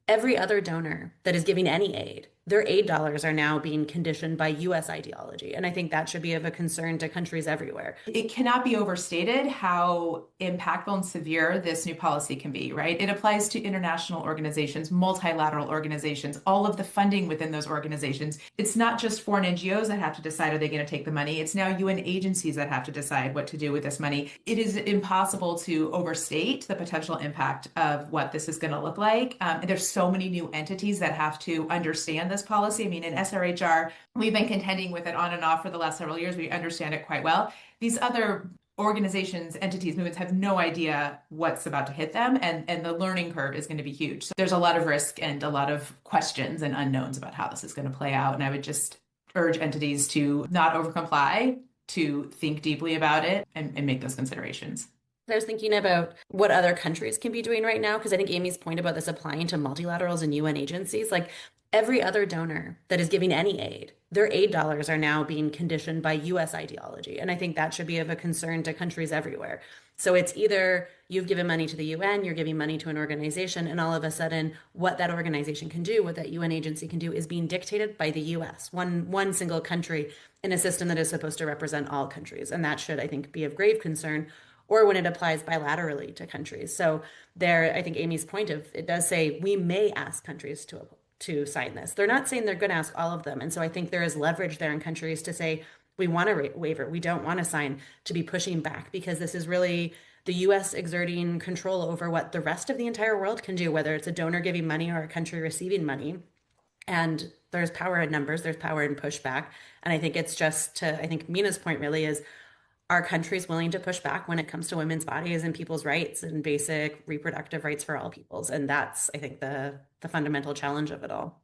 every other donor that is giving any aid, their aid dollars are now being conditioned by US ideology. And I think that should be of a concern to countries everywhere. It cannot be overstated how impactful and severe this new policy can be, right? It applies to international organizations, multilateral organizations, all of the funding within those organizations. It's not just foreign NGOs that have to decide, are they going to take the money? It's now UN agencies that have to decide what to do with this money. It is impossible to overstate the potential impact of what this is going to look like. There's so many new entities that have to understand this policy. I mean, in SRHR, we've been contending with it on and off for the last several years. We understand it quite well. These other organizations, entities, movements have no idea what's about to hit them, and the learning curve is going to be huge. So there's a lot of risk and a lot of questions and unknowns about how this is going to play out. And I would just urge entities to not overcomply, to think deeply about it and make those considerations. I was thinking about what other countries can be doing right now, because I think Amy's point about this applying to multilaterals and UN agencies, like every other donor that is giving any aid, their aid dollars are now being conditioned by US ideology. And I think that should be of a concern to countries everywhere. So it's either you've given money to the UN, you're giving money to an organization, and all of a sudden what that organization can do, what that UN agency can do is being dictated by the US, one single country in a system that is supposed to represent all countries. And that should, I think, be of grave concern, or when it applies bilaterally to countries. So there, I think Amy's point of it does say we may ask countries to sign this. They're not saying they're going to ask all of them. And so I think there is leverage there in countries to say, we want a waiver. We don't want to sign, to be pushing back, because this is really the US exerting control over what the rest of the entire world can do, whether it's a donor giving money or a country receiving money. And there's power in numbers, there's power in pushback. And I think it's just to, I think Mina's point really is, are countries willing to push back when it comes to women's bodies and people's rights and basic reproductive rights for all peoples? And that's, I think, the fundamental challenge of it all.